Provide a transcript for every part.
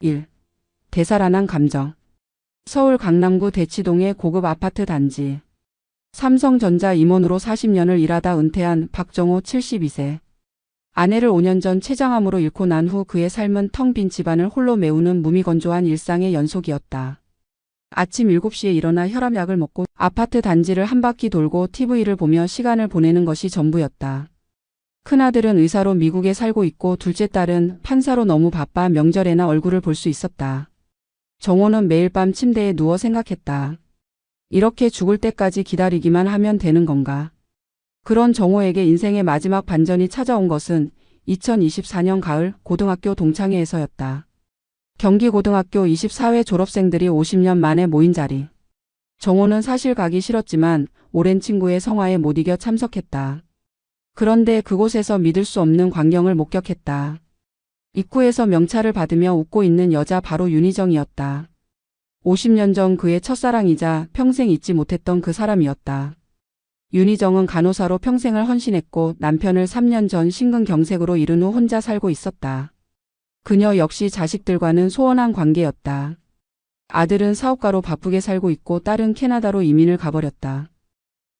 1. 되살아난 감정. 서울 강남구 대치동의 고급 아파트 단지. 삼성전자 임원으로 40년을 일하다 은퇴한 박정호 72세. 아내를 5년 전 췌장암으로 잃고 난 후 그의 삶은 텅 빈 집안을 홀로 메우는 무미건조한 일상의 연속이었다. 아침 7시에 일어나 혈압약을 먹고 아파트 단지를 한 바퀴 돌고 TV를 보며 시간을 보내는 것이 전부였다. 큰아들은 의사로 미국에 살고 있고 둘째 딸은 판사로 너무 바빠 명절에나 얼굴을 볼 수 있었다. 정호는 매일 밤 침대에 누워 생각했다. 이렇게 죽을 때까지 기다리기만 하면 되는 건가? 그런 정호에게 인생의 마지막 반전이 찾아온 것은 2024년 가을 고등학교 동창회에서였다. 경기고등학교 24회 졸업생들이 50년 만에 모인 자리. 정호는 사실 가기 싫었지만 오랜 친구의 성화에 못 이겨 참석했다. 그런데 그곳에서 믿을 수 없는 광경을 목격했다. 입구에서 명찰을 받으며 웃고 있는 여자 바로 윤희정이었다. 50년 전 그의 첫사랑이자 평생 잊지 못했던 그 사람이었다. 윤희정은 간호사로 평생을 헌신했고 남편을 3년 전 심근경색으로 잃은 후 혼자 살고 있었다. 그녀 역시 자식들과는 소원한 관계였다. 아들은 사업가로 바쁘게 살고 있고 딸은 캐나다로 이민을 가버렸다.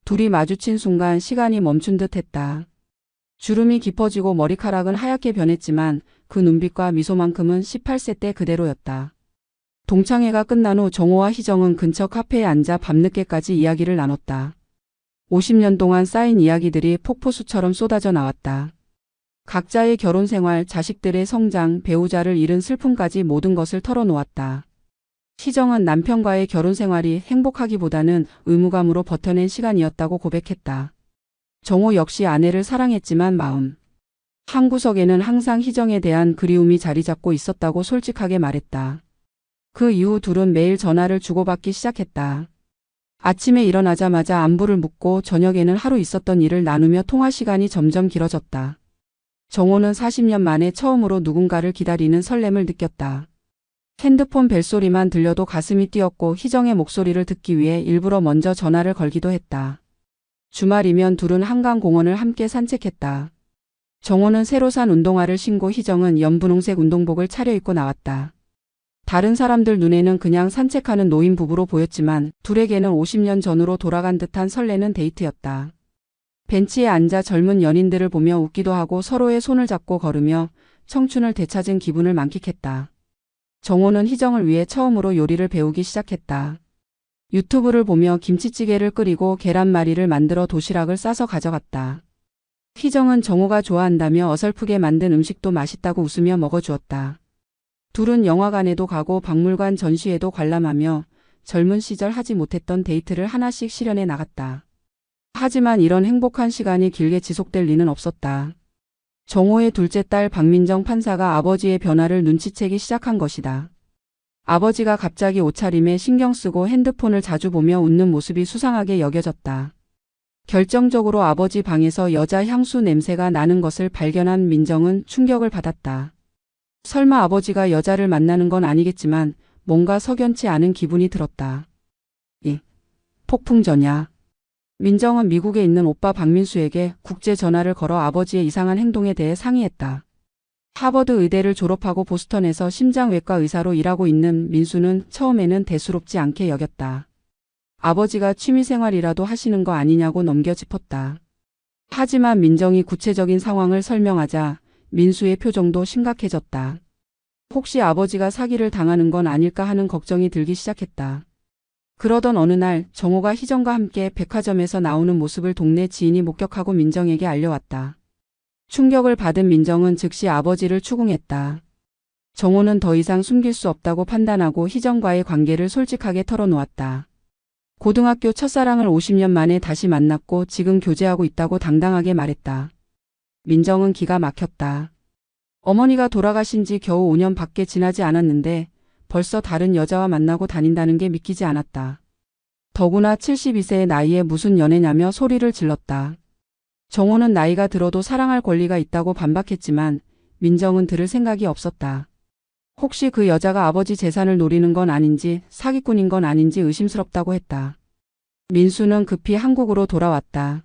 둘이 마주친 순간 시간이 멈춘 듯 했다. 주름이 깊어지고 머리카락은 하얗게 변했지만 그 눈빛과 미소만큼은 18세 때 그대로였다. 동창회가 끝난 후 정호와 희정은 근처 카페에 앉아 밤늦게까지 이야기를 나눴다. 50년 동안 쌓인 이야기들이 폭포수처럼 쏟아져 나왔다. 각자의 결혼 생활, 자식들의 성장, 배우자를 잃은 슬픔까지 모든 것을 털어놓았다. 희정은 남편과의 결혼 생활이 행복하기보다는 의무감으로 버텨낸 시간이었다고 고백했다. 정호 역시 아내를 사랑했지만 마음 한구석에는 항상 희정에 대한 그리움이 자리 잡고 있었다고 솔직하게 말했다. 그 이후 둘은 매일 전화를 주고받기 시작했다. 아침에 일어나자마자 안부를 묻고 저녁에는 하루 있었던 일을 나누며 통화 시간이 점점 길어졌다. 정호는 40년 만에 처음으로 누군가를 기다리는 설렘을 느꼈다. 핸드폰 벨소리만 들려도 가슴이 뛰었고 희정의 목소리를 듣기 위해 일부러 먼저 전화를 걸기도 했다. 주말이면 둘은 한강공원을 함께 산책했다. 정호는 새로 산 운동화를 신고 희정은 연분홍색 운동복을 차려입고 나왔다. 다른 사람들 눈에는 그냥 산책하는 노인 부부로 보였지만 둘에게는 50년 전으로 돌아간 듯한 설레는 데이트였다. 벤치에 앉아 젊은 연인들을 보며 웃기도 하고 서로의 손을 잡고 걸으며 청춘을 되찾은 기분을 만끽했다. 정호는 희정을 위해 처음으로 요리를 배우기 시작했다. 유튜브를 보며 김치찌개를 끓이고 계란말이를 만들어 도시락을 싸서 가져갔다. 희정은 정호가 좋아한다며 어설프게 만든 음식도 맛있다고 웃으며 먹어주었다. 둘은 영화관에도 가고 박물관 전시회도 관람하며 젊은 시절 하지 못했던 데이트를 하나씩 실현해 나갔다. 하지만 이런 행복한 시간이 길게 지속될 리는 없었다. 정호의 둘째 딸 박민정 판사가 아버지의 변화를 눈치채기 시작한 것이다. 아버지가 갑자기 옷차림에 신경 쓰고 핸드폰을 자주 보며 웃는 모습이 수상하게 여겨졌다. 결정적으로 아버지 방에서 여자 향수 냄새가 나는 것을 발견한 민정은 충격을 받았다. 설마 아버지가 여자를 만나는 건 아니겠지만 뭔가 석연치 않은 기분이 들었다. 폭풍전야. 민정은 미국에 있는 오빠 박민수에게 국제 전화를 걸어 아버지의 이상한 행동에 대해 상의했다. 하버드 의대를 졸업하고 보스턴에서 심장외과 의사로 일하고 있는 민수는 처음에는 대수롭지 않게 여겼다. 아버지가 취미생활이라도 하시는 거 아니냐고 넘겨 짚었다. 하지만 민정이 구체적인 상황을 설명하자 민수의 표정도 심각해졌다. 혹시 아버지가 사기를 당하는 건 아닐까 하는 걱정이 들기 시작했다. 그러던 어느 날 정호가 희정과 함께 백화점에서 나오는 모습을 동네 지인이 목격하고 민정에게 알려왔다. 충격을 받은 민정은 즉시 아버지를 추궁했다. 정호는 더 이상 숨길 수 없다고 판단하고 희정과의 관계를 솔직하게 털어놓았다. 고등학교 첫사랑을 50년 만에 다시 만났고 지금 교제하고 있다고 당당하게 말했다. 민정은 기가 막혔다. 어머니가 돌아가신 지 겨우 5년밖에 지나지 않았는데 벌써 다른 여자와 만나고 다닌다는 게 믿기지 않았다. 더구나 72세의 나이에 무슨 연애냐며 소리를 질렀다. 정호는 나이가 들어도 사랑할 권리가 있다고 반박했지만 민정은 들을 생각이 없었다. 혹시 그 여자가 아버지 재산을 노리는 건 아닌지 사기꾼인 건 아닌지 의심스럽다고 했다. 민수는 급히 한국으로 돌아왔다.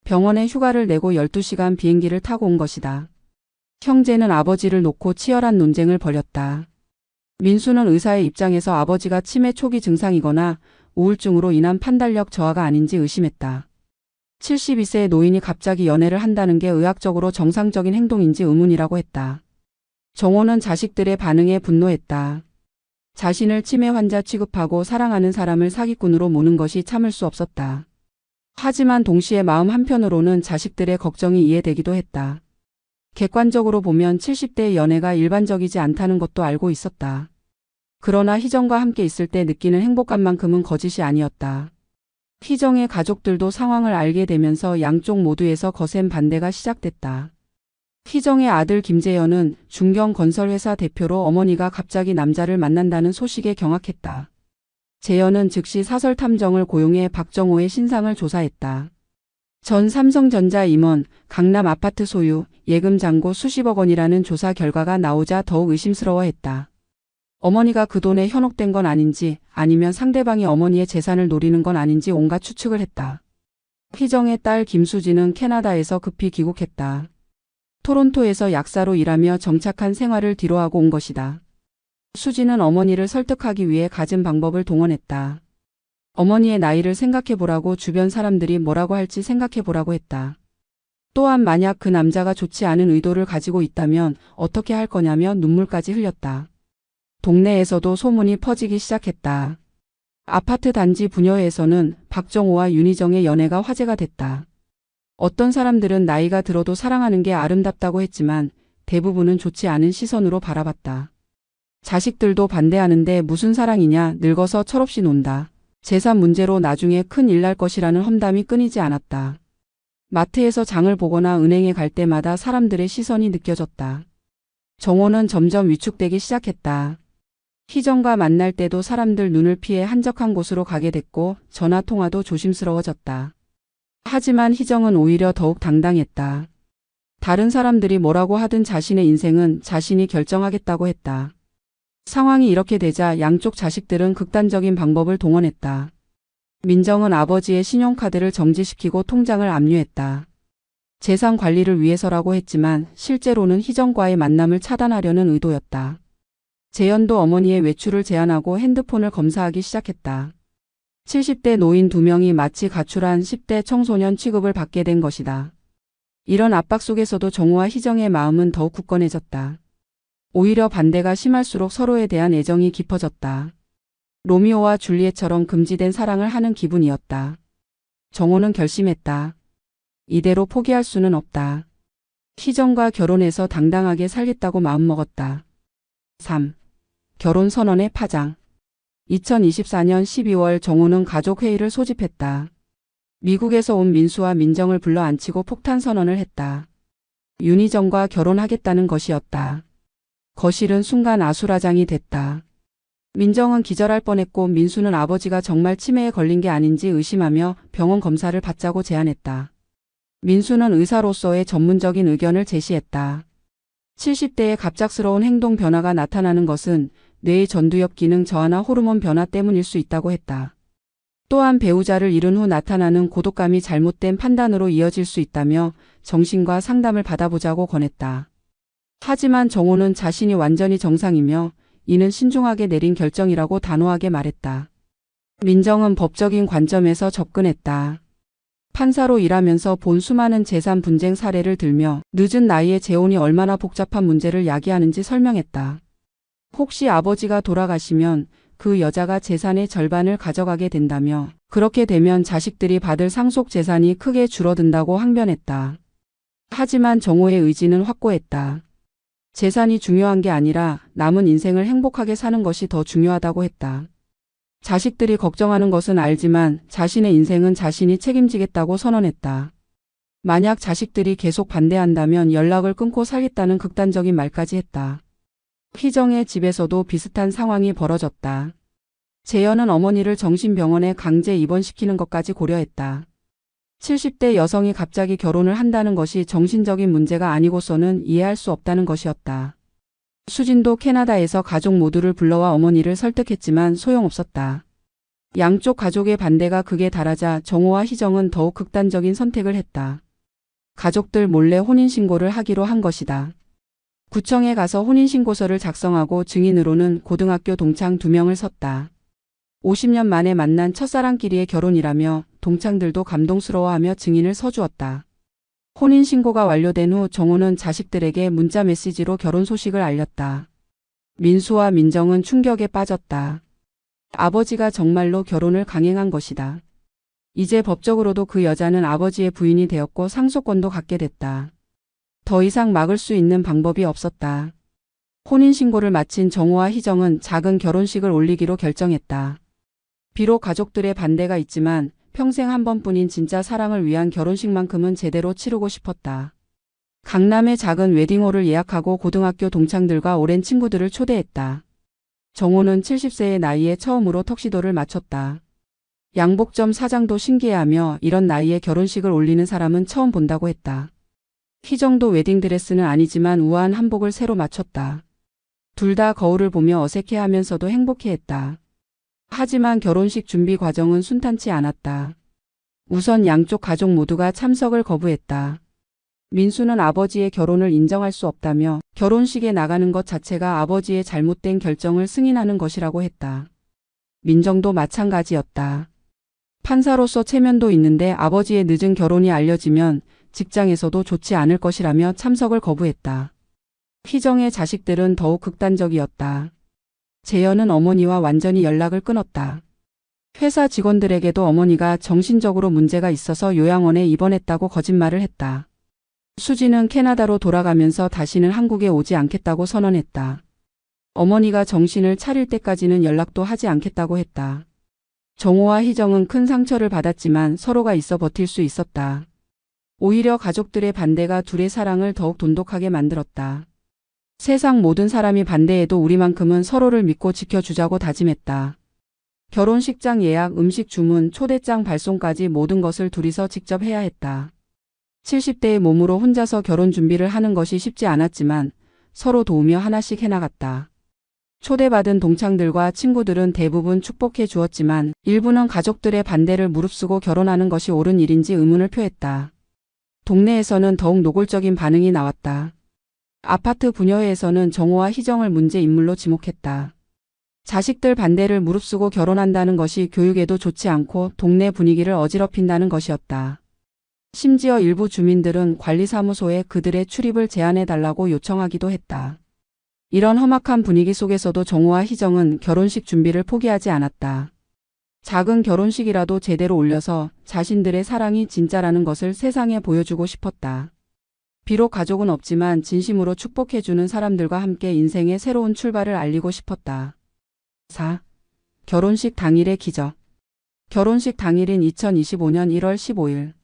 병원에 휴가를 내고 12시간 비행기를 타고 온 것이다. 형제는 아버지를 놓고 치열한 논쟁을 벌였다. 민수는 의사의 입장에서 아버지가 치매 초기 증상이거나 우울증으로 인한 판단력 저하가 아닌지 의심했다. 72세의 노인이 갑자기 연애를 한다는 게 의학적으로 정상적인 행동인지 의문이라고 했다. 정호는 자식들의 반응에 분노했다. 자신을 치매 환자 취급하고 사랑하는 사람을 사기꾼으로 모는 것이 참을 수 없었다. 하지만 동시에 마음 한편으로는 자식들의 걱정이 이해되기도 했다. 객관적으로 보면 70대의 연애가 일반적이지 않다는 것도 알고 있었다. 그러나 희정과 함께 있을 때 느끼는 행복감만큼은 거짓이 아니었다. 희정의 가족들도 상황을 알게 되면서 양쪽 모두에서 거센 반대가 시작됐다. 희정의 아들 김재현은 중경건설회사 대표로 어머니가 갑자기 남자를 만난다는 소식에 경악했다. 재현은 즉시 사설탐정을 고용해 박정호의 신상을 조사했다. 전 삼성전자 임원, 강남 아파트 소유, 예금 잔고 수십억 원이라는 조사 결과가 나오자 더욱 의심스러워했다. 어머니가 그 돈에 현혹된 건 아닌지 아니면 상대방이 어머니의 재산을 노리는 건 아닌지 온갖 추측을 했다. 희정의 딸 김수지는 캐나다에서 급히 귀국했다. 토론토에서 약사로 일하며 정착한 생활을 뒤로하고 온 것이다. 수지는 어머니를 설득하기 위해 갖은 방법을 동원했다. 어머니의 나이를 생각해보라고 주변 사람들이 뭐라고 할지 생각해보라고 했다. 또한 만약 그 남자가 좋지 않은 의도를 가지고 있다면 어떻게 할 거냐며 눈물까지 흘렸다. 동네에서도 소문이 퍼지기 시작했다. 아파트 단지 부녀회에서는 박정호와 윤희정의 연애가 화제가 됐다. 어떤 사람들은 나이가 들어도 사랑하는 게 아름답다고 했지만 대부분은 좋지 않은 시선으로 바라봤다. 자식들도 반대하는데 무슨 사랑이냐, 늙어서 철없이 논다. 재산 문제로 나중에 큰일 날 것이라는 험담이 끊이지 않았다. 마트에서 장을 보거나 은행에 갈 때마다 사람들의 시선이 느껴졌다. 정호는 점점 위축되기 시작했다. 희정과 만날 때도 사람들 눈을 피해 한적한 곳으로 가게 됐고 전화 통화도 조심스러워졌다. 하지만 희정은 오히려 더욱 당당했다. 다른 사람들이 뭐라고 하든 자신의 인생은 자신이 결정하겠다고 했다. 상황이 이렇게 되자 양쪽 자식들은 극단적인 방법을 동원했다. 민정은 아버지의 신용카드를 정지시키고 통장을 압류했다. 재산 관리를 위해서라고 했지만 실제로는 희정과의 만남을 차단하려는 의도였다. 재현도 어머니의 외출을 제한하고 핸드폰을 검사하기 시작했다. 70대 노인 2명이 마치 가출한 10대 청소년 취급을 받게 된 것이다. 이런 압박 속에서도 정호와 희정의 마음은 더욱 굳건해졌다. 오히려 반대가 심할수록 서로에 대한 애정이 깊어졌다. 로미오와 줄리엣처럼 금지된 사랑을 하는 기분이었다. 정호는 결심했다. 이대로 포기할 수는 없다. 희정과 결혼해서 당당하게 살겠다고 마음먹었다. 3. 결혼 선언의 파장. 2024년 12월 정호는 가족회의를 소집했다. 미국에서 온 민수와 민정을 불러 앉히고 폭탄 선언을 했다. 윤희정과 결혼하겠다는 것이었다. 거실은 순간 아수라장이 됐다. 민정은 기절할 뻔했고 민수는 아버지가 정말 치매에 걸린 게 아닌지 의심하며 병원 검사를 받자고 제안했다. 민수는 의사로서의 전문적인 의견을 제시했다. 70대의 갑작스러운 행동 변화가 나타나는 것은 뇌의 전두엽 기능 저하나 호르몬 변화 때문일 수 있다고 했다. 또한 배우자를 잃은 후 나타나는 고독감이 잘못된 판단으로 이어질 수 있다며 정신과 상담을 받아보자고 권했다. 하지만 정호는 자신이 완전히 정상이며 이는 신중하게 내린 결정이라고 단호하게 말했다. 민정은 법적인 관점에서 접근했다. 판사로 일하면서 본 수많은 재산 분쟁 사례를 들며 늦은 나이에 재혼이 얼마나 복잡한 문제를 야기하는지 설명했다. 혹시 아버지가 돌아가시면 그 여자가 재산의 절반을 가져가게 된다며 그렇게 되면 자식들이 받을 상속 재산이 크게 줄어든다고 항변했다. 하지만 정호의 의지는 확고했다. 재산이 중요한 게 아니라 남은 인생을 행복하게 사는 것이 더 중요하다고 했다. 자식들이 걱정하는 것은 알지만 자신의 인생은 자신이 책임지겠다고 선언했다. 만약 자식들이 계속 반대한다면 연락을 끊고 살겠다는 극단적인 말까지 했다. 희정의 집에서도 비슷한 상황이 벌어졌다. 재현은 어머니를 정신병원에 강제 입원시키는 것까지 고려했다. 70대 여성이 갑자기 결혼을 한다는 것이 정신적인 문제가 아니고서는 이해할 수 없다는 것이었다. 수진도 캐나다에서 가족 모두를 불러와 어머니를 설득했지만 소용없었다. 양쪽 가족의 반대가 극에 달하자 정호와 희정은 더욱 극단적인 선택을 했다. 가족들 몰래 혼인신고를 하기로 한 것이다. 구청에 가서 혼인신고서를 작성하고 증인으로는 고등학교 동창 2명을 섰다. 50년 만에 만난 첫사랑끼리의 결혼이라며 동창들도 감동스러워하며 증인을 서주었다. 혼인신고가 완료된 후 정호는 자식들에게 문자 메시지로 결혼 소식을 알렸다. 민수와 민정은 충격에 빠졌다. 아버지가 정말로 결혼을 강행한 것이다. 이제 법적으로도 그 여자는 아버지의 부인이 되었고 상속권도 갖게 됐다. 더 이상 막을 수 있는 방법이 없었다. 혼인신고를 마친 정호와 희정은 작은 결혼식을 올리기로 결정했다. 비록 가족들의 반대가 있지만 평생 한 번뿐인 진짜 사랑을 위한 결혼식만큼은 제대로 치르고 싶었다. 강남의 작은 웨딩홀을 예약하고 고등학교 동창들과 오랜 친구들을 초대했다. 정호는 70세의 나이에 처음으로 턱시도를 맞췄다. 양복점 사장도 신기해하며 이런 나이에 결혼식을 올리는 사람은 처음 본다고 했다. 희정도 웨딩드레스는 아니지만 우아한 한복을 새로 맞췄다. 둘 다 거울을 보며 어색해하면서도 행복해했다. 하지만 결혼식 준비 과정은 순탄치 않았다. 우선 양쪽 가족 모두가 참석을 거부했다. 민수는 아버지의 결혼을 인정할 수 없다며 결혼식에 나가는 것 자체가 아버지의 잘못된 결정을 승인하는 것이라고 했다. 민정도 마찬가지였다. 판사로서 체면도 있는데 아버지의 늦은 결혼이 알려지면 직장에서도 좋지 않을 것이라며 참석을 거부했다. 희정의 자식들은 더욱 극단적이었다. 재현은 어머니와 완전히 연락을 끊었다. 회사 직원들에게도 어머니가 정신적으로 문제가 있어서 요양원에 입원했다고 거짓말을 했다. 수지는 캐나다로 돌아가면서 다시는 한국에 오지 않겠다고 선언했다. 어머니가 정신을 차릴 때까지는 연락도 하지 않겠다고 했다. 정호와 희정은 큰 상처를 받았지만 서로가 있어 버틸 수 있었다. 오히려 가족들의 반대가 둘의 사랑을 더욱 돈독하게 만들었다. 세상 모든 사람이 반대해도 우리만큼은 서로를 믿고 지켜주자고 다짐했다. 결혼식장 예약, 음식 주문, 초대장 발송까지 모든 것을 둘이서 직접 해야 했다. 70대의 몸으로 혼자서 결혼 준비를 하는 것이 쉽지 않았지만 서로 도우며 하나씩 해나갔다. 초대받은 동창들과 친구들은 대부분 축복해 주었지만 일부는 가족들의 반대를 무릅쓰고 결혼하는 것이 옳은 일인지 의문을 표했다. 동네에서는 더욱 노골적인 반응이 나왔다. 아파트 부녀회에서는 정호와 희정을 문제 인물로 지목했다. 자식들 반대를 무릅쓰고 결혼한다는 것이 교육에도 좋지 않고 동네 분위기를 어지럽힌다는 것이었다. 심지어 일부 주민들은 관리사무소에 그들의 출입을 제한해달라고 요청하기도 했다. 이런 험악한 분위기 속에서도 정호와 희정은 결혼식 준비를 포기하지 않았다. 작은 결혼식이라도 제대로 올려서 자신들의 사랑이 진짜라는 것을 세상에 보여주고 싶었다. 비록 가족은 없지만 진심으로 축복해주는 사람들과 함께 인생의 새로운 출발을 알리고 싶었다. 4. 결혼식 당일의 기적. 결혼식 당일인 2025년 1월 15일.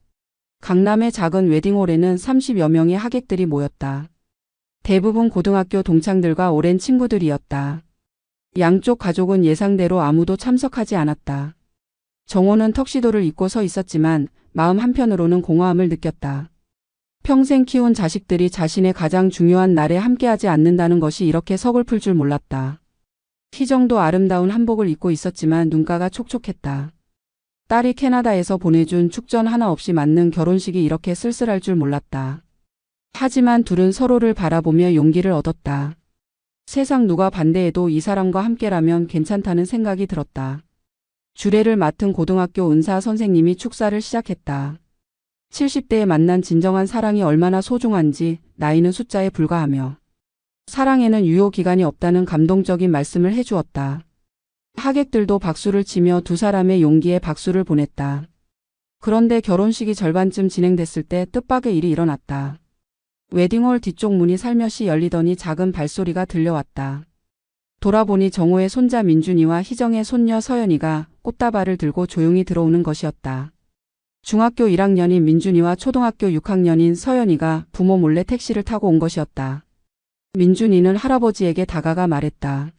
강남의 작은 웨딩홀에는 30여 명의 하객들이 모였다. 대부분 고등학교 동창들과 오랜 친구들이었다. 양쪽 가족은 예상대로 아무도 참석하지 않았다. 정호는 턱시도를 입고 서 있었지만 마음 한편으로는 공허함을 느꼈다. 평생 키운 자식들이 자신의 가장 중요한 날에 함께하지 않는다는 것이 이렇게 서글플 줄 몰랐다. 희정도 아름다운 한복을 입고 있었지만 눈가가 촉촉했다. 딸이 캐나다에서 보내준 축전 하나 없이 맞는 결혼식이 이렇게 쓸쓸할 줄 몰랐다. 하지만 둘은 서로를 바라보며 용기를 얻었다. 세상 누가 반대해도 이 사람과 함께라면 괜찮다는 생각이 들었다. 주례를 맡은 고등학교 은사 선생님이 축사를 시작했다. 70대에 만난 진정한 사랑이 얼마나 소중한지 나이는 숫자에 불과하며 사랑에는 유효기간이 없다는 감동적인 말씀을 해주었다. 하객들도 박수를 치며 두 사람의 용기에 박수를 보냈다. 그런데 결혼식이 절반쯤 진행됐을 때 뜻밖의 일이 일어났다. 웨딩홀 뒤쪽 문이 살며시 열리더니 작은 발소리가 들려왔다. 돌아보니 정호의 손자 민준이와 희정의 손녀 서연이가 꽃다발을 들고 조용히 들어오는 것이었다. 중학교 1학년인 민준이와 초등학교 6학년인 서연이가 부모 몰래 택시를 타고 온 것이었다. 민준이는 할아버지에게 다가가 말했다.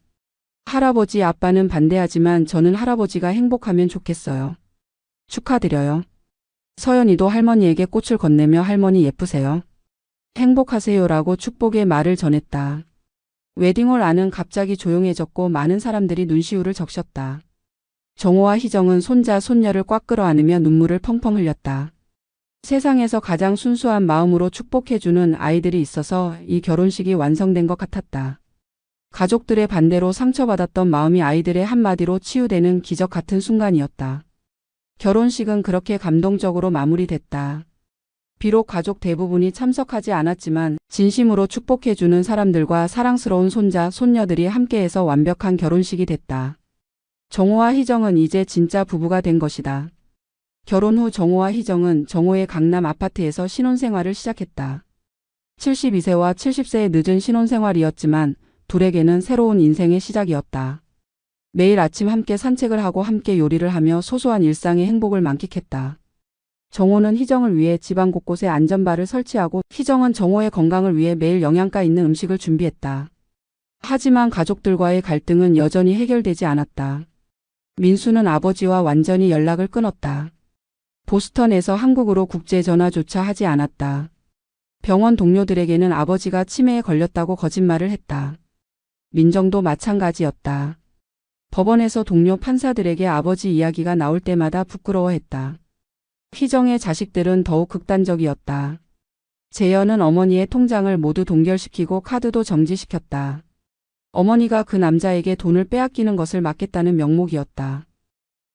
할아버지, 아빠는 반대하지만 저는 할아버지가 행복하면 좋겠어요. 축하드려요. 서연이도 할머니에게 꽃을 건네며 할머니 예쁘세요. 행복하세요라고 축복의 말을 전했다. 웨딩홀 안은 갑자기 조용해졌고 많은 사람들이 눈시울을 적셨다. 정호와 희정은 손자, 손녀를 꽉 끌어안으며 눈물을 펑펑 흘렸다. 세상에서 가장 순수한 마음으로 축복해주는 아이들이 있어서 이 결혼식이 완성된 것 같았다. 가족들의 반대로 상처받았던 마음이 아이들의 한마디로 치유되는 기적 같은 순간이었다. 결혼식은 그렇게 감동적으로 마무리됐다. 비록 가족 대부분이 참석하지 않았지만 진심으로 축복해주는 사람들과 사랑스러운 손자, 손녀들이 함께해서 완벽한 결혼식이 됐다. 정호와 희정은 이제 진짜 부부가 된 것이다. 결혼 후 정호와 희정은 정호의 강남 아파트에서 신혼생활을 시작했다. 72세와 70세의 늦은 신혼생활이었지만 둘에게는 새로운 인생의 시작이었다. 매일 아침 함께 산책을 하고 함께 요리를 하며 소소한 일상의 행복을 만끽했다. 정호는 희정을 위해 집안 곳곳에 안전바를 설치하고 희정은 정호의 건강을 위해 매일 영양가 있는 음식을 준비했다. 하지만 가족들과의 갈등은 여전히 해결되지 않았다. 민수는 아버지와 완전히 연락을 끊었다. 보스턴에서 한국으로 국제전화조차 하지 않았다. 병원 동료들에게는 아버지가 치매에 걸렸다고 거짓말을 했다. 민정도 마찬가지였다. 법원에서 동료 판사들에게 아버지 이야기가 나올 때마다 부끄러워했다. 희정의 자식들은 더욱 극단적이었다. 재현은 어머니의 통장을 모두 동결시키고 카드도 정지시켰다. 어머니가 그 남자에게 돈을 빼앗기는 것을 막겠다는 명목이었다.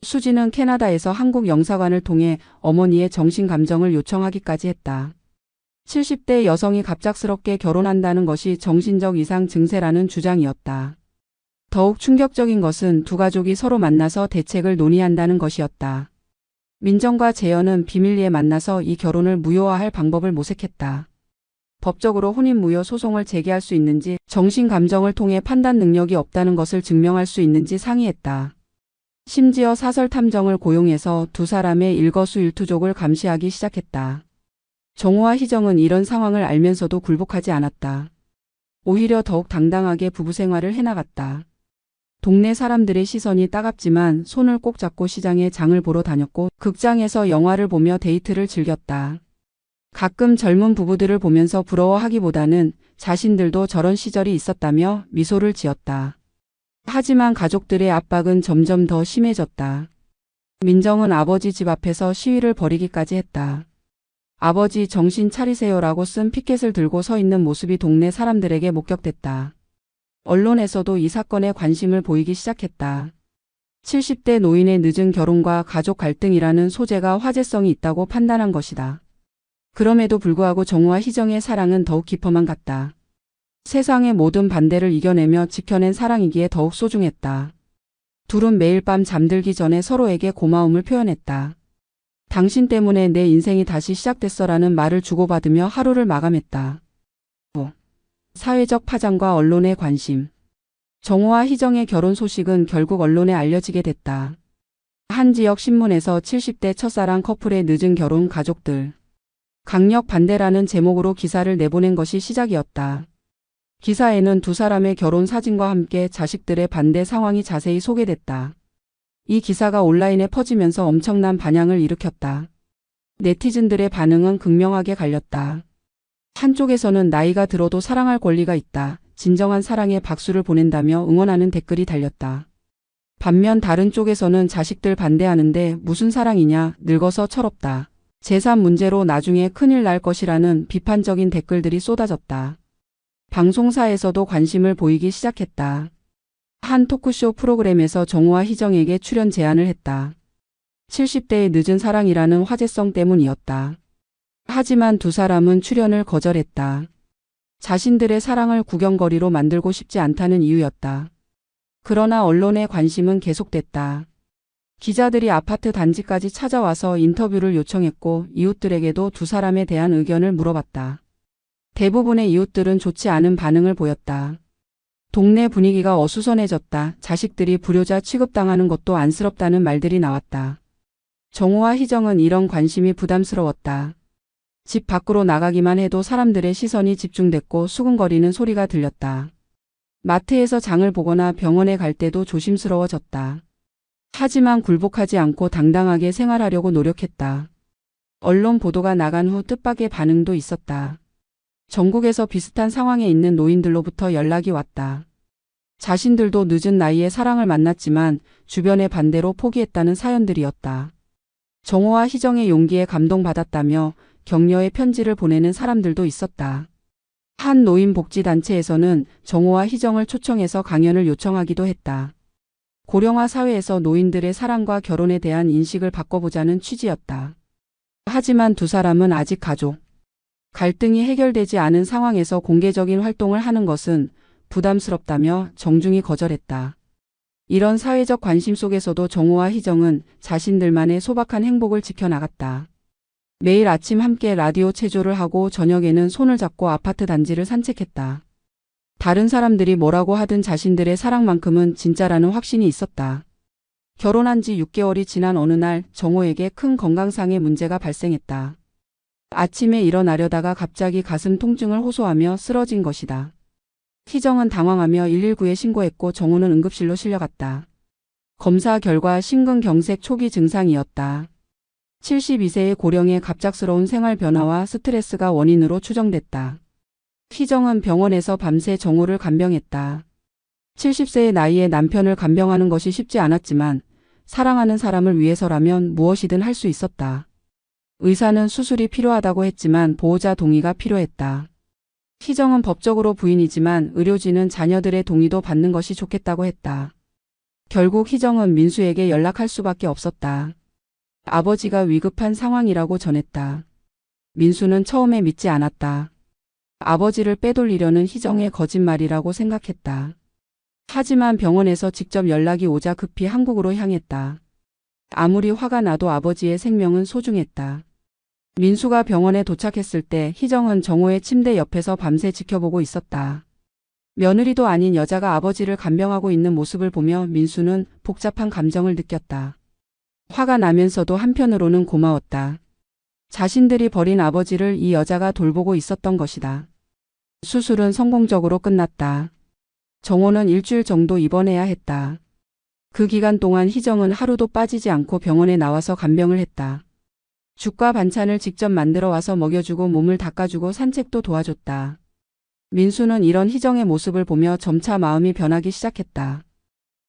수지는 캐나다에서 한국 영사관을 통해 어머니의 정신 감정을 요청하기까지 했다. 70대 여성이 갑작스럽게 결혼한다는 것이 정신적 이상 증세라는 주장이었다. 더욱 충격적인 것은 두 가족이 서로 만나서 대책을 논의한다는 것이었다. 민정과 재현은 비밀리에 만나서 이 결혼을 무효화할 방법을 모색했다. 법적으로 혼인무효 소송을 제기할 수 있는지, 정신감정을 통해 판단 능력이 없다는 것을 증명할 수 있는지 상의했다. 심지어 사설탐정을 고용해서 두 사람의 일거수일투족을 감시하기 시작했다. 정호와 희정은 이런 상황을 알면서도 굴복하지 않았다. 오히려 더욱 당당하게 부부 생활을 해나갔다. 동네 사람들의 시선이 따갑지만 손을 꼭 잡고 시장에 장을 보러 다녔고 극장에서 영화를 보며 데이트를 즐겼다. 가끔 젊은 부부들을 보면서 부러워하기보다는 자신들도 저런 시절이 있었다며 미소를 지었다. 하지만 가족들의 압박은 점점 더 심해졌다. 민정은 아버지 집 앞에서 시위를 벌이기까지 했다. 아버지 정신 차리세요라고 쓴 피켓을 들고 서 있는 모습이 동네 사람들에게 목격됐다. 언론에서도 이 사건에 관심을 보이기 시작했다. 70대 노인의 늦은 결혼과 가족 갈등이라는 소재가 화제성이 있다고 판단한 것이다. 그럼에도 불구하고 정호와 희정의 사랑은 더욱 깊어만 갔다. 세상의 모든 반대를 이겨내며 지켜낸 사랑이기에 더욱 소중했다. 둘은 매일 밤 잠들기 전에 서로에게 고마움을 표현했다. 당신 때문에 내 인생이 다시 시작됐어라는 말을 주고받으며 하루를 마감했다. 사회적 파장과 언론의 관심. 정호와 희정의 결혼 소식은 결국 언론에 알려지게 됐다. 한 지역 신문에서 70대 첫사랑 커플의 늦은 결혼 가족들. 강력 반대라는 제목으로 기사를 내보낸 것이 시작이었다. 기사에는 두 사람의 결혼 사진과 함께 자식들의 반대 상황이 자세히 소개됐다. 이 기사가 온라인에 퍼지면서 엄청난 반향을 일으켰다. 네티즌들의 반응은 극명하게 갈렸다. 한쪽에서는 나이가 들어도 사랑할 권리가 있다. 진정한 사랑에 박수를 보낸다며 응원하는 댓글이 달렸다. 반면 다른 쪽에서는 자식들 반대하는데 무슨 사랑이냐, 늙어서 철없다. 재산 문제로 나중에 큰일 날 것이라는 비판적인 댓글들이 쏟아졌다. 방송사에서도 관심을 보이기 시작했다. 한 토크쇼 프로그램에서 정호와 희정에게 출연 제안을 했다. 70대의 늦은 사랑이라는 화제성 때문이었다. 하지만 두 사람은 출연을 거절했다. 자신들의 사랑을 구경거리로 만들고 싶지 않다는 이유였다. 그러나 언론의 관심은 계속됐다. 기자들이 아파트 단지까지 찾아와서 인터뷰를 요청했고 이웃들에게도 두 사람에 대한 의견을 물어봤다. 대부분의 이웃들은 좋지 않은 반응을 보였다. 동네 분위기가 어수선해졌다. 자식들이 불효자 취급당하는 것도 안쓰럽다는 말들이 나왔다. 정호와 희정은 이런 관심이 부담스러웠다. 집 밖으로 나가기만 해도 사람들의 시선이 집중됐고 수근거리는 소리가 들렸다. 마트에서 장을 보거나 병원에 갈 때도 조심스러워졌다. 하지만 굴복하지 않고 당당하게 생활하려고 노력했다. 언론 보도가 나간 후 뜻밖의 반응도 있었다. 전국에서 비슷한 상황에 있는 노인들로부터 연락이 왔다. 자신들도 늦은 나이에 사랑을 만났지만 주변의 반대로 포기했다는 사연들이었다. 정호와 희정의 용기에 감동받았다며 격려의 편지를 보내는 사람들도 있었다. 한 노인복지단체에서는 정호와 희정을 초청해서 강연을 요청하기도 했다. 고령화 사회에서 노인들의 사랑과 결혼에 대한 인식을 바꿔보자는 취지였다. 하지만 두 사람은 아직 가족, 갈등이 해결되지 않은 상황에서 공개적인 활동을 하는 것은 부담스럽다며 정중히 거절했다. 이런 사회적 관심 속에서도 정호와 희정은 자신들만의 소박한 행복을 지켜나갔다. 매일 아침 함께 라디오 체조를 하고 저녁에는 손을 잡고 아파트 단지를 산책했다. 다른 사람들이 뭐라고 하든 자신들의 사랑만큼은 진짜라는 확신이 있었다. 결혼한 지 6개월이 지난 어느 날 정호에게 큰 건강상의 문제가 발생했다. 아침에 일어나려다가 갑자기 가슴 통증을 호소하며 쓰러진 것이다. 희정은 당황하며 119에 신고했고 정호는 응급실로 실려갔다. 검사 결과 심근경색 초기 증상이었다. 72세의 고령의 갑작스러운 생활 변화와 스트레스가 원인으로 추정됐다. 희정은 병원에서 밤새 정호를 간병했다. 70세의 나이에 남편을 간병하는 것이 쉽지 않았지만 사랑하는 사람을 위해서라면 무엇이든 할 수 있었다. 의사는 수술이 필요하다고 했지만 보호자 동의가 필요했다. 희정은 법적으로 부인이지만 의료진은 자녀들의 동의도 받는 것이 좋겠다고 했다. 결국 희정은 민수에게 연락할 수밖에 없었다. 아버지가 위급한 상황이라고 전했다. 민수는 처음에 믿지 않았다. 아버지를 빼돌리려는 희정의 거짓말이라고 생각했다. 하지만 병원에서 직접 연락이 오자 급히 한국으로 향했다. 아무리 화가 나도 아버지의 생명은 소중했다. 민수가 병원에 도착했을 때 희정은 정호의 침대 옆에서 밤새 지켜보고 있었다. 며느리도 아닌 여자가 아버지를 간병하고 있는 모습을 보며 민수는 복잡한 감정을 느꼈다. 화가 나면서도 한편으로는 고마웠다. 자신들이 버린 아버지를 이 여자가 돌보고 있었던 것이다. 수술은 성공적으로 끝났다. 정호는 일주일 정도 입원해야 했다. 그 기간 동안 희정은 하루도 빠지지 않고 병원에 나와서 간병을 했다. 죽과 반찬을 직접 만들어 와서 먹여주고 몸을 닦아주고 산책도 도와줬다. 민수는 이런 희정의 모습을 보며 점차 마음이 변하기 시작했다.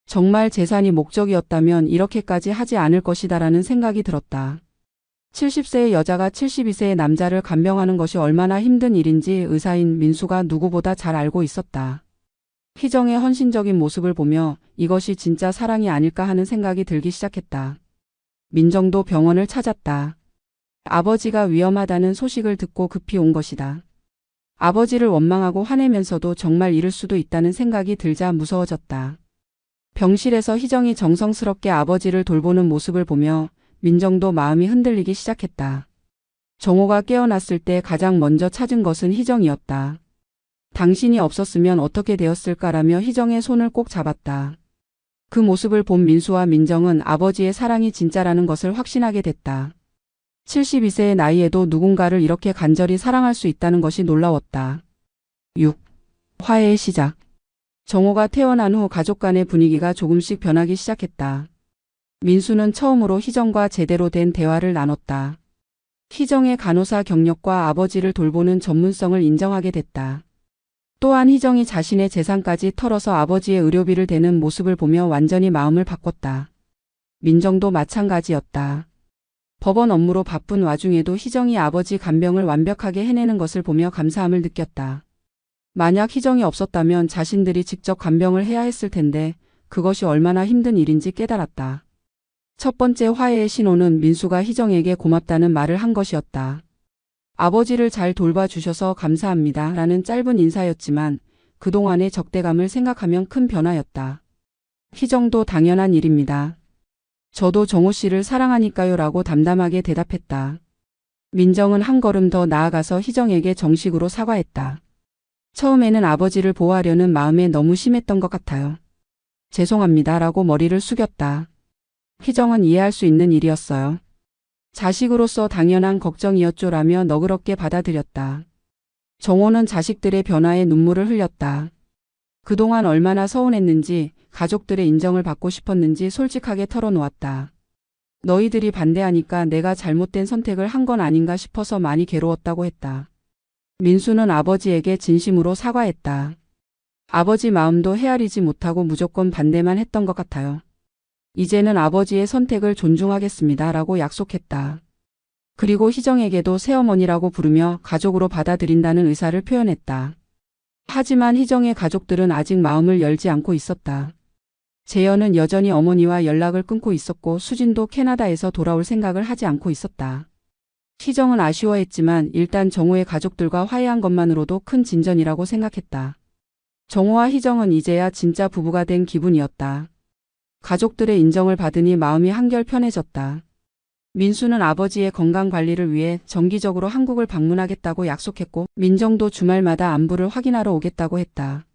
정말 재산이 목적이었다면 이렇게까지 하지 않을 것이다라는 생각이 들었다. 70세의 여자가 72세의 남자를 간병하는 것이 얼마나 힘든 일인지 의사인 민수가 누구보다 잘 알고 있었다. 희정의 헌신적인 모습을 보며 이것이 진짜 사랑이 아닐까 하는 생각이 들기 시작했다. 민정도 병원을 찾았다. 아버지가 위험하다는 소식을 듣고 급히 온 것이다. 아버지를 원망하고 화내면서도 정말 이럴 수도 있다는 생각이 들자 무서워졌다. 병실에서 희정이 정성스럽게 아버지를 돌보는 모습을 보며 민정도 마음이 흔들리기 시작했다. 정호가 깨어났을 때 가장 먼저 찾은 것은 희정이었다. 당신이 없었으면 어떻게 되었을까라며 희정의 손을 꼭 잡았다. 그 모습을 본 민수와 민정은 아버지의 사랑이 진짜라는 것을 확신하게 됐다. 72세의 나이에도 누군가를 이렇게 간절히 사랑할 수 있다는 것이 놀라웠다. 6. 화해의 시작. 정호가 태어난 후 가족 간의 분위기가 조금씩 변하기 시작했다. 민수는 처음으로 희정과 제대로 된 대화를 나눴다. 희정의 간호사 경력과 아버지를 돌보는 전문성을 인정하게 됐다. 또한 희정이 자신의 재산까지 털어서 아버지의 의료비를 대는 모습을 보며 완전히 마음을 바꿨다. 민정도 마찬가지였다. 법원 업무로 바쁜 와중에도 희정이 아버지 간병을 완벽하게 해내는 것을 보며 감사함을 느꼈다. 만약 희정이 없었다면 자신들이 직접 간병을 해야 했을 텐데 그것이 얼마나 힘든 일인지 깨달았다. 첫 번째 화해의 신호는 민수가 희정에게 고맙다는 말을 한 것이었다. 아버지를 잘 돌봐주셔서 감사합니다 라는 짧은 인사였지만 그동안의 적대감을 생각하면 큰 변화였다. 희정도 당연한 일입니다. 저도 정호 씨를 사랑하니까요 라고 담담하게 대답했다. 민정은 한 걸음 더 나아가서 희정에게 정식으로 사과했다. 처음에는 아버지를 보호하려는 마음에 너무 심했던 것 같아요. 죄송합니다 라고 머리를 숙였다. 희정은 이해할 수 있는 일이었어요. 자식으로서 당연한 걱정이었죠라며 너그럽게 받아들였다. 정호는 자식들의 변화에 눈물을 흘렸다. 그동안 얼마나 서운했는지 가족들의 인정을 받고 싶었는지 솔직하게 털어놓았다. 너희들이 반대하니까 내가 잘못된 선택을 한 건 아닌가 싶어서 많이 괴로웠다고 했다. 민수는 아버지에게 진심으로 사과했다. 아버지 마음도 헤아리지 못하고 무조건 반대만 했던 것 같아요. 이제는 아버지의 선택을 존중하겠습니다. 라고 약속했다. 그리고 희정에게도 새어머니라고 부르며 가족으로 받아들인다는 의사를 표현했다. 하지만 희정의 가족들은 아직 마음을 열지 않고 있었다. 재현은 여전히 어머니와 연락을 끊고 있었고 수진도 캐나다에서 돌아올 생각을 하지 않고 있었다. 희정은 아쉬워했지만 일단 정호의 가족들과 화해한 것만으로도 큰 진전이라고 생각했다. 정호와 희정은 이제야 진짜 부부가 된 기분이었다. 가족들의 인정을 받으니 마음이 한결 편해졌다. 민수는 아버지의 건강 관리를 위해 정기적으로 한국을 방문하겠다고 약속했고 민정도 주말마다 안부를 확인하러 오겠다고 했다.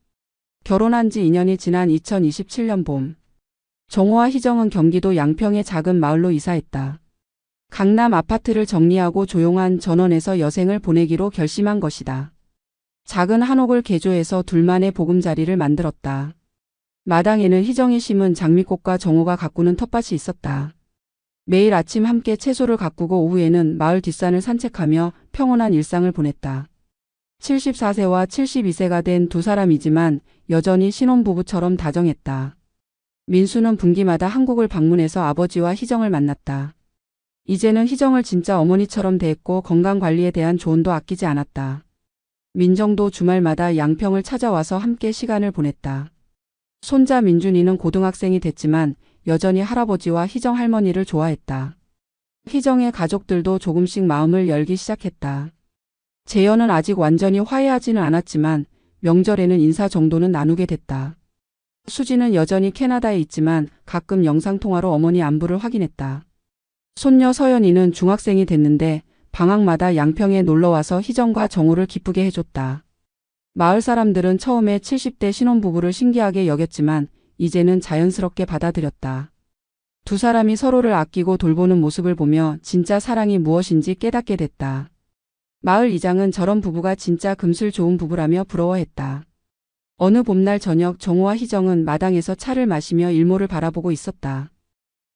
결혼한 지 2년이 지난 2027년 봄. 정호와 희정은 경기도 양평의 작은 마을로 이사했다. 강남 아파트를 정리하고 조용한 전원에서 여생을 보내기로 결심한 것이다. 작은 한옥을 개조해서 둘만의 보금자리를 만들었다. 마당에는 희정이 심은 장미꽃과 정호가 가꾸는 텃밭이 있었다. 매일 아침 함께 채소를 가꾸고 오후에는 마을 뒷산을 산책하며 평온한 일상을 보냈다. 74세와 72세가 된 두 사람이지만 여전히 신혼부부처럼 다정했다. 민수는 분기마다 한국을 방문해서 아버지와 희정을 만났다. 이제는 희정을 진짜 어머니처럼 대했고 건강관리에 대한 조언도 아끼지 않았다. 민정도 주말마다 양평을 찾아와서 함께 시간을 보냈다. 손자 민준이는 고등학생이 됐지만 여전히 할아버지와 희정 할머니를 좋아했다. 희정의 가족들도 조금씩 마음을 열기 시작했다. 재현은 아직 완전히 화해하지는 않았지만 명절에는 인사 정도는 나누게 됐다. 수지는 여전히 캐나다에 있지만 가끔 영상통화로 어머니 안부를 확인했다. 손녀 서연이는 중학생이 됐는데 방학마다 양평에 놀러와서 희정과 정호를 기쁘게 해줬다. 마을 사람들은 처음에 70대 신혼부부를 신기하게 여겼지만 이제는 자연스럽게 받아들였다. 두 사람이 서로를 아끼고 돌보는 모습을 보며 진짜 사랑이 무엇인지 깨닫게 됐다. 마을 이장은 저런 부부가 진짜 금슬 좋은 부부라며 부러워했다. 어느 봄날 저녁 정호와 희정은 마당에서 차를 마시며 일몰을 바라보고 있었다.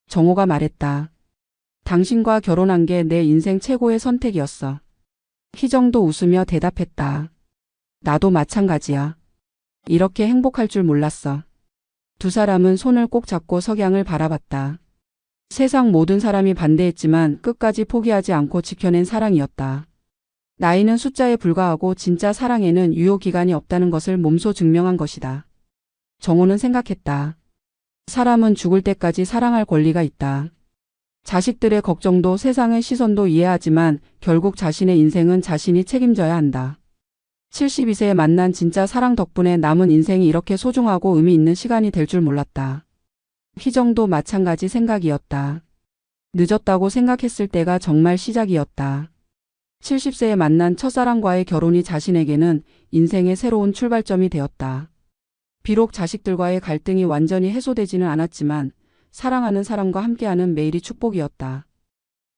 정호가 말했다. 당신과 결혼한 게 내 인생 최고의 선택이었어. 희정도 웃으며 대답했다. 나도 마찬가지야. 이렇게 행복할 줄 몰랐어. 두 사람은 손을 꼭 잡고 석양을 바라봤다. 세상 모든 사람이 반대했지만 끝까지 포기하지 않고 지켜낸 사랑이었다. 나이는 숫자에 불과하고 진짜 사랑에는 유효기간이 없다는 것을 몸소 증명한 것이다. 정호는 생각했다. 사람은 죽을 때까지 사랑할 권리가 있다. 자식들의 걱정도 세상의 시선도 이해하지만 결국 자신의 인생은 자신이 책임져야 한다. 72세에 만난 진짜 사랑 덕분에 남은 인생이 이렇게 소중하고 의미 있는 시간이 될 줄 몰랐다. 희정도 마찬가지 생각이었다. 늦었다고 생각했을 때가 정말 시작이었다. 70세에 만난 첫사랑과의 결혼이 자신에게는 인생의 새로운 출발점이 되었다. 비록 자식들과의 갈등이 완전히 해소되지는 않았지만 사랑하는 사람과 함께하는 매일이 축복이었다.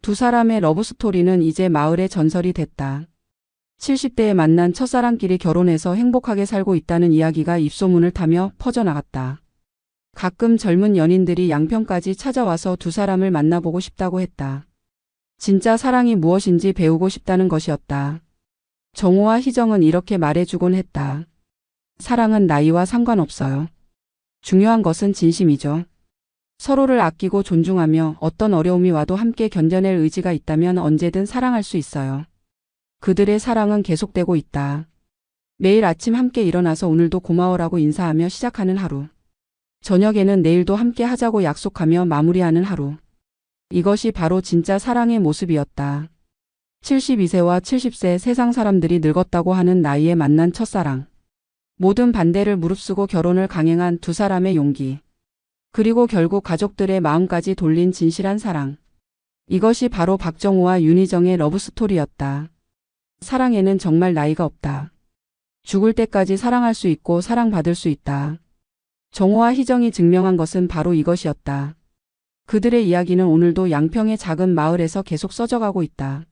두 사람의 러브스토리는 이제 마을의 전설이 됐다. 70대에 만난 첫사랑끼리 결혼해서 행복하게 살고 있다는 이야기가 입소문을 타며 퍼져나갔다. 가끔 젊은 연인들이 양평까지 찾아와서 두 사람을 만나보고 싶다고 했다. 진짜 사랑이 무엇인지 배우고 싶다는 것이었다. 정호와 희정은 이렇게 말해주곤 했다. 사랑은 나이와 상관없어요. 중요한 것은 진심이죠. 서로를 아끼고 존중하며 어떤 어려움이 와도 함께 견뎌낼 의지가 있다면 언제든 사랑할 수 있어요. 그들의 사랑은 계속되고 있다. 매일 아침 함께 일어나서 오늘도 고마워라고 인사하며 시작하는 하루. 저녁에는 내일도 함께 하자고 약속하며 마무리하는 하루. 이것이 바로 진짜 사랑의 모습이었다. 72세와 70세 세상 사람들이 늙었다고 하는 나이에 만난 첫사랑. 모든 반대를 무릅쓰고 결혼을 강행한 두 사람의 용기. 그리고 결국 가족들의 마음까지 돌린 진실한 사랑. 이것이 바로 박정호와 윤희정의 러브스토리였다. 사랑에는 정말 나이가 없다. 죽을 때까지 사랑할 수 있고 사랑받을 수 있다. 정호와 희정이 증명한 것은 바로 이것이었다. 그들의 이야기는 오늘도 양평의 작은 마을에서 계속 써져가고 있다.